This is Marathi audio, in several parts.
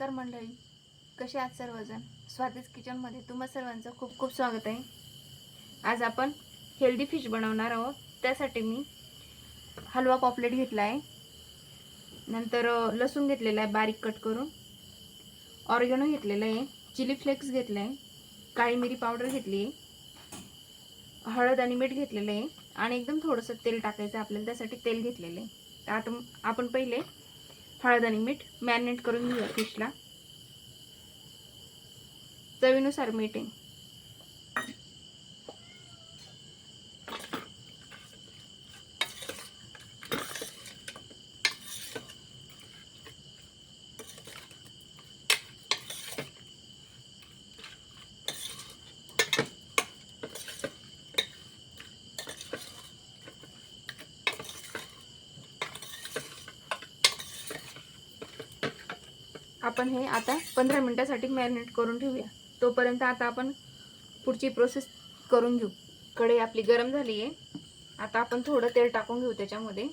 नमस्कार मंडळी, कसे आहात सर्वजण? स्वातीज किचनमध्ये तुम्हा सर्वांचं खूप खूप स्वागत आहे. आज आपण हेल्दी फिश बनवणार आहोत. त्यासाठी मी हलवा पॉपलेट घेतला आहे, नंतर लसूण घेतलेला आहे बारीक कट करून, ऑर्गेनो घेतलेला आहे, चिली फ्लेक्स घेतला आहे, काळी मिरी पावडर घेतली आहे, हळद आणि मीठ घेतलेलं आहे आणि एकदम थोडंसं तेल टाकायचं आपल्याला, त्यासाठी तेल घेतलेलं आहे. तर आता आपण पहिले हळद आणि मीठ मॅरिनेट करून घेऊया फिशला. चवीनुसार मीठ आहे. आपण हे आता 15 मिनिटांसाठी मॅरिनेट करून ठेवूया. तोपर्यंत आता आपण पुढची प्रोसेस करून घेऊ. कढई आपली गरम झाली आहे. आता आपण थोडं तेल टाकून घेऊ त्याच्यामध्ये.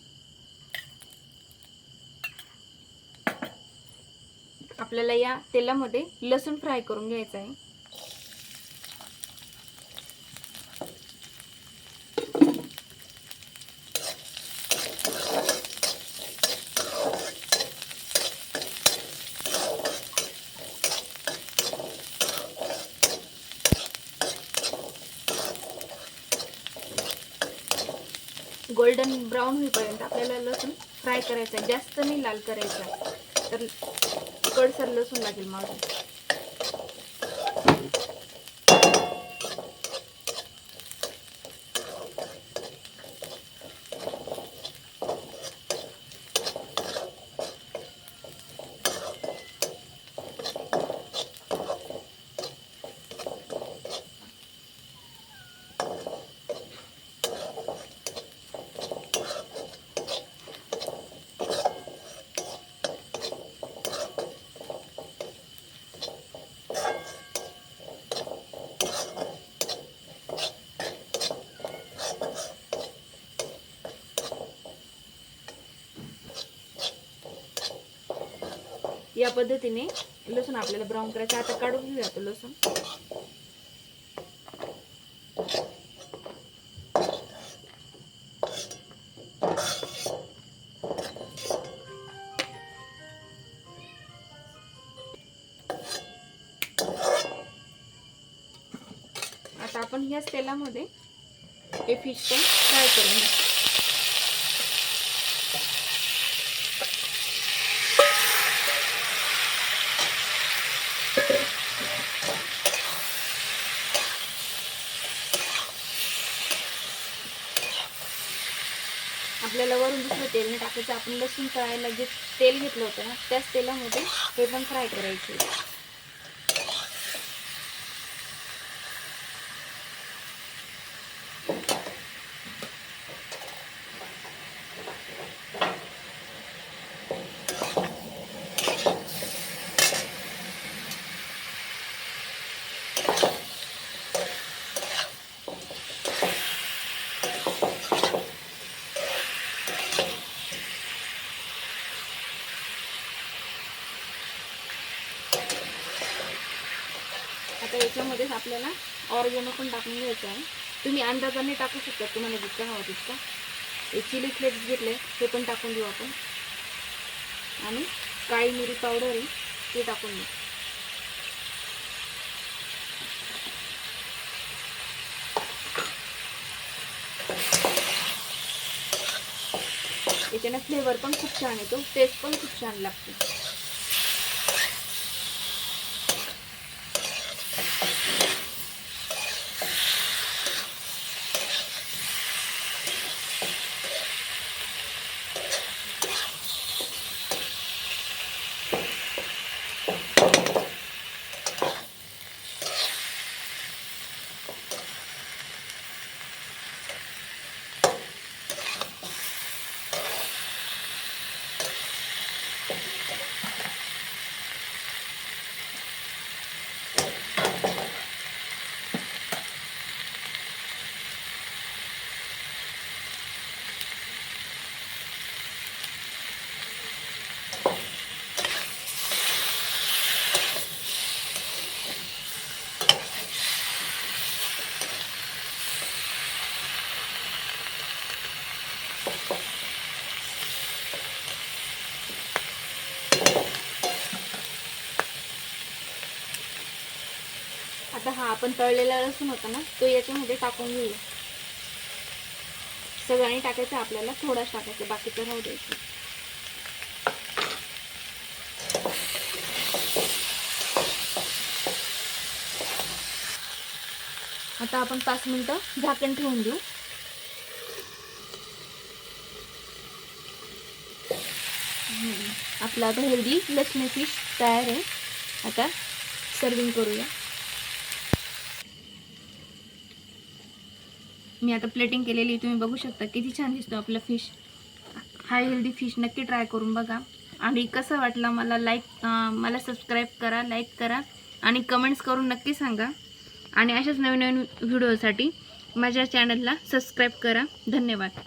आपल्याला या तेलामध्ये लसूण फ्राय करून घ्यायचा आहे. गोल्डन ब्राउन होईपर्यंत आपल्याला लसूण फ्राय करायचा आहे. जास्त नाही लाल करायचा, तर कडसर लसूण लागेल माझं. या पद्धतीने लसूण आपल्याला ब्राउन करायचं. आता काढून घेऊया तो लसूण. आता आपण याच तेलामध्ये हे फिश पण फ्राय करून घेऊ. आपल्याला वरून दुसरं तेल नाही टाकायचं. आपण लसूण तळायला जे तेल घेतलं होतं ना, त्याच तेलामध्ये हे पण फ्राय करायचे. आता याच्यामध्येच आपल्याला ऑर्गेनो पण टाकून घ्यायचं आहे. तुम्ही अंदाजाने टाकू शकता, तुम्हाला जितका हवा तितका. चिली फ्लेक्स घेतले ते पण टाकून देऊ आपण, आणि काळी मिरी पावडर आहे ते टाकून देऊ. याच्याने फ्लेवर पण खूप छान येतो, टेस्ट पण खूप छान लागते. हा आपण तळलेला लसूण होता ना तो याच्यामध्ये टाकून घेऊया. सगळ्यांनी टाकायचं आपल्याला, थोडाच टाकायचं, बाकीचं राहू द्यायचं. आता आपण 5 मिनिटं झाकण ठेवून देऊ. आपला आता हेल्दी लसणी फिश तयार आहे. आता सर्विंग करूया. मी आता प्लेटिंग केलेली, तुम्ही बघू शकता किती छान दिसतो आपला फिश. हा हेल्दी फिश नक्की ट्राय करून बघा. आणि कसं वाटलं मला सबस्क्राईब करा, लाईक करा आणि कमेंट्स करून नक्की सांगा. आणि अशाच नवीन नवीन व्हिडिओसाठी माझ्या चॅनलला सबस्क्राईब करा. धन्यवाद.